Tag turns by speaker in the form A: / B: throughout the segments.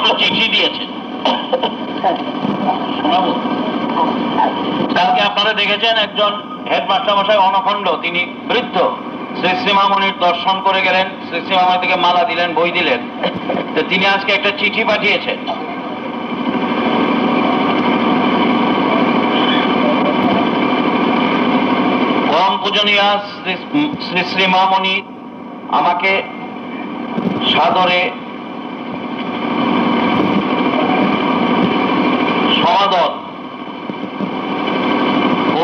A: দুটো চিঠি দিয়েছেন। কালকে আপনারা দেখেছেন একজন হেডমাস্টার মশাই অনখণ্ড, তিনি বৃদ্ধ, শ্রী শ্রীমামণির দর্শন করে গেলেন, শ্রী শ্রীমামণি থেকে মালা দিলেন, বই দিলেন। তো তিনি আজকে একটা চিঠি পাঠিয়েছেন। পরম পূজনীয়া শ্রী শ্রীমামণি আমাকে সাদরে সমাদর ও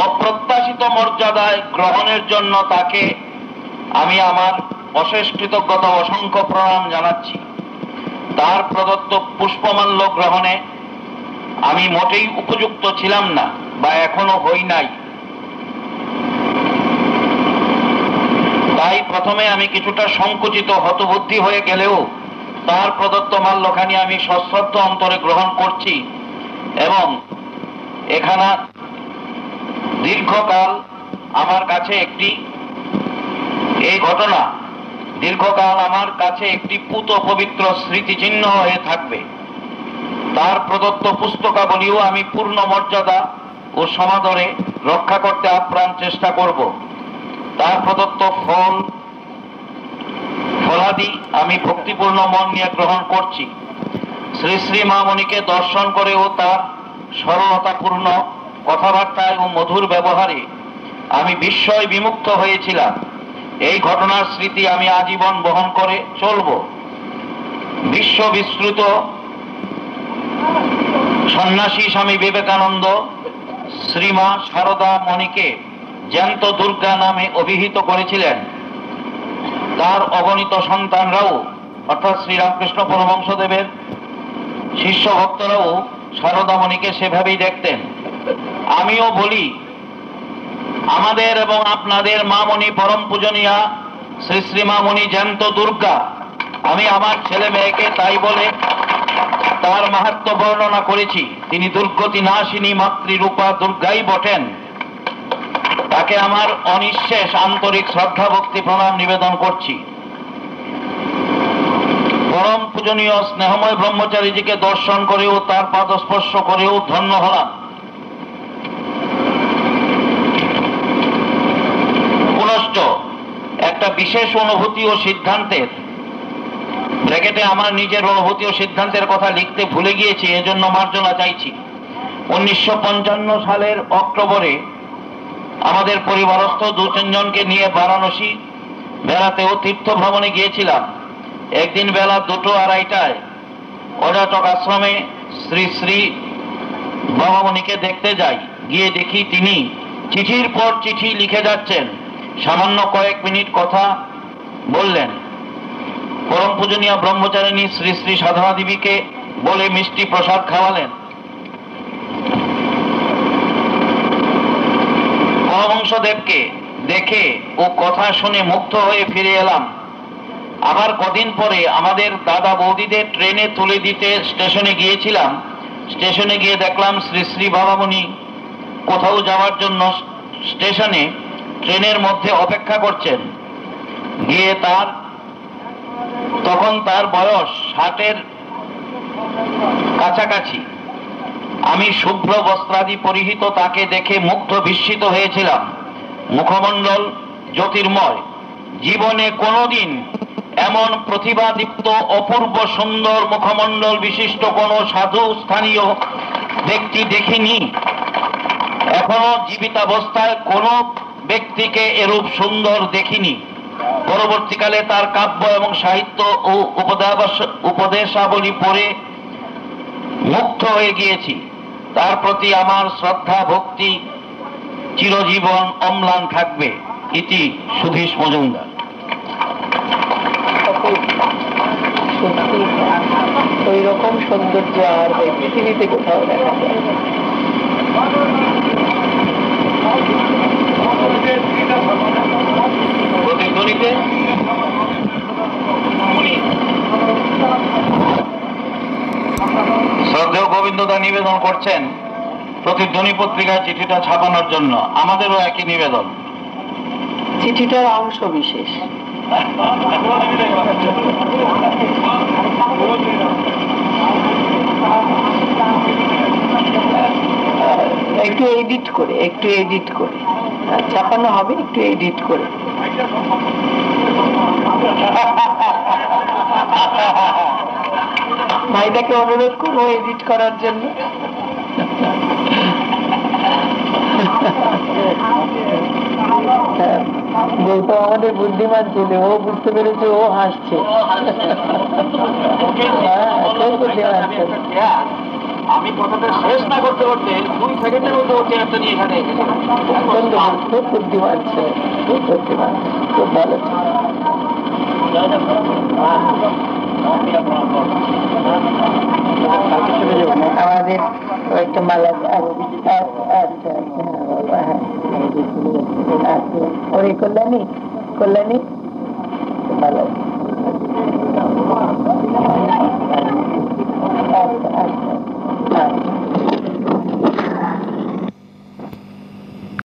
A: অপ্রত্যাশিত মর্যাদায় গ্রহণের জন্য তাকে আমি আমার অশেষ কৃতজ্ঞতা অসংখ্য প্রণাম জানাচ্ছি। তার প্রদত্ত পুষ্পমাল্য গ্রহণে আমি মোটেই উপযুক্ত ছিলাম না, বা এখনো হই নাই। তাই প্রথমে আমি কিছুটা সংকুচিত হতবুদ্ধি হয়ে গেলেও তার প্রদত্ত মাল্যখানি আমি সশ্রদ্ধ অন্তরে গ্রহণ করছি, এবং এখানে দীর্ঘকাল আমার কাছে এই ঘটনা দীর্ঘকাল আমার কাছে একটি পূত পবিত্র স্মৃতিচিহ্ন হয়ে থাকবে। তার প্রদত্ত পুস্তকাবলীও আমি পূর্ণ মর্যাদা ও সমাদরে রক্ষা করতে আপ্রাণ চেষ্টা করব। তার প্রদত্ত ফলাদি আমি ভক্তিপূর্ণ মন নিয়ে গ্রহণ করছি। শ্রী শ্রী মামণিকে দর্শন করেও তার সরলতাপূর্ণ কথাবার্তায় ও মধুর ব্যবহারে আমি বিস্ময় বিমুগ্ধ হয়েছিলাম। এই ঘটনার স্মৃতি আমি আজীবন বহন করে চলব। বিশ্ব বিস্তৃত সন্ন্যাসী স্বামী বিবেকানন্দ শ্রীমা সারদা মণিকে জ্যান্ত দুর্গা নামে অভিহিত করেছিলেন। তার অগণিত সন্তানরাও, অর্থাৎ শ্রীরামকৃষ্ণ পরমহংসদেবের শিষ্য ভক্তরাও সারদামণিকে সেভাবেই দেখতেন। আমিও বলি, আমাদের এবং আপনাদের মামণি পরম পূজনীয়া শ্রী শ্রীমামণি জ্যান্ত দুর্গা। আমি আমার ছেলে মেয়েকে তাই বলে তার মাহাত্ম্য বর্ণনা করেছি। তিনি দুর্গতি নাশিনী মাতৃরূপা দুর্গাই বটেন। তাকে আমার অনিঃশেষ আন্তরিক শ্রদ্ধা ভক্তি প্রণাম নিবেদন করছি। পরম পূজনীয় স্নেহময় ব্রহ্মচারীজিকে দর্শন করেও তার পাদস্পর্শ করেও ধন্য হলাম। পুনশ্চ একটা বিশেষ অনুভূতি ও সিদ্ধান্তের, ব্র্যাকেটে আমার নিজের অনুভূতি ও সিদ্ধান্তের কথা লিখতে ভুলে গিয়েছি, এজন্য মার্জনা চাইছি। 1955 সালের অক্টোবরে আমাদের পরিবারস্থ 2-3 জনকে নিয়ে বারাণসী বেড়াতে ও তীর্থ ভ্রমণে গিয়েছিলাম। একদিন বেলা 2-2:30টায় অজাতক আশ্রমে শ্রী শ্রী বাবামণিকে দেখতে যাই। গিয়ে দেখি তিনি চিঠির পর চিঠি লিখে যাচ্ছেন। সামান্য কয়েক মিনিট কথা বললেন। পরম পূজনীয় ব্রহ্মচারিণী শ্রী শ্রী সাধনা দেবীকে বলে মিষ্টি প্রসাদ খাওয়ালেন। পরমহংসদেবকে দেখে ও কথা শুনে মুগ্ধ হয়ে ফিরে এলাম। আবার কদিন পরে আমাদের দাদা বৌদিদের ট্রেনে তুলে দিতে স্টেশনে গিয়েছিলাম। স্টেশনে গিয়ে দেখলাম শ্রী শ্রী বাবামণি কোথাও যাওয়ার জন্য স্টেশনে ট্রেনের মধ্যে অপেক্ষা করছেন। গিয়ে তখন তার বয়স 60-এর কাছাকাছি। আমি শুভ্র বস্ত্রাদি পরিহিত তাকে দেখে মুগ্ধ বিস্মিত হয়েছিলাম। মুখমণ্ডল জ্যোতির্ময়। জীবনে কোনোদিন এমন প্রতিভাদীপ্ত অপূর্ব সুন্দর মুখমণ্ডল বিশিষ্ট কোনো সাধু স্থানীয় ব্যক্তি দেখিনি। এখনো জীবিতাবস্থায় কোনো ব্যক্তিকে এরূপ সুন্দর দেখিনি। পরবর্তীকালে তার কাব্য এবং সাহিত্য ও উপদেশাবলী পড়ে মুগ্ধ হয়ে গিয়েছি। তার প্রতি আমার শ্রদ্ধা ভক্তি চিরজীবন অম্লান থাকবে। ইতি সুধীশ মজুমদার।
B: ওই রকম সৌন্দর্য আর পৃথিবীতে কোথাও দেখা যায়।
A: প্রতিধ্বনিতে শ্রদ্ধেয় গোবিন্দদা নিবেদন করছেন প্রতিধ্বনি পত্রিকায় চিঠিটা ছাপানোর জন্য। আমাদেরও একই নিবেদন।
B: চিঠিটার অংশ বিশেষ একটু এডিট করে ছাপানো হবে, একটু এডিট করে। ভাইটাকে অনুরোধ করবো এডিট করার জন্য। গৌতম আমাদের বুদ্ধিমান ছিল, ও বুঝতে পেরেছে, ও হাসছে। বুদ্ধিমান ছিল।
A: আমি কথাটা শেষ না করতে করতে 2 সেকেন্ডের মধ্যে ও চেয়ারটা নিয়ে এখানে এসেছে।
B: খুব বুদ্ধিমান ছিল, খুব বুদ্ধিমান, খুব ভালো ছিল। আমাদের একটা মালা আচ্ছা, ওরে কল্যাণী ভালো।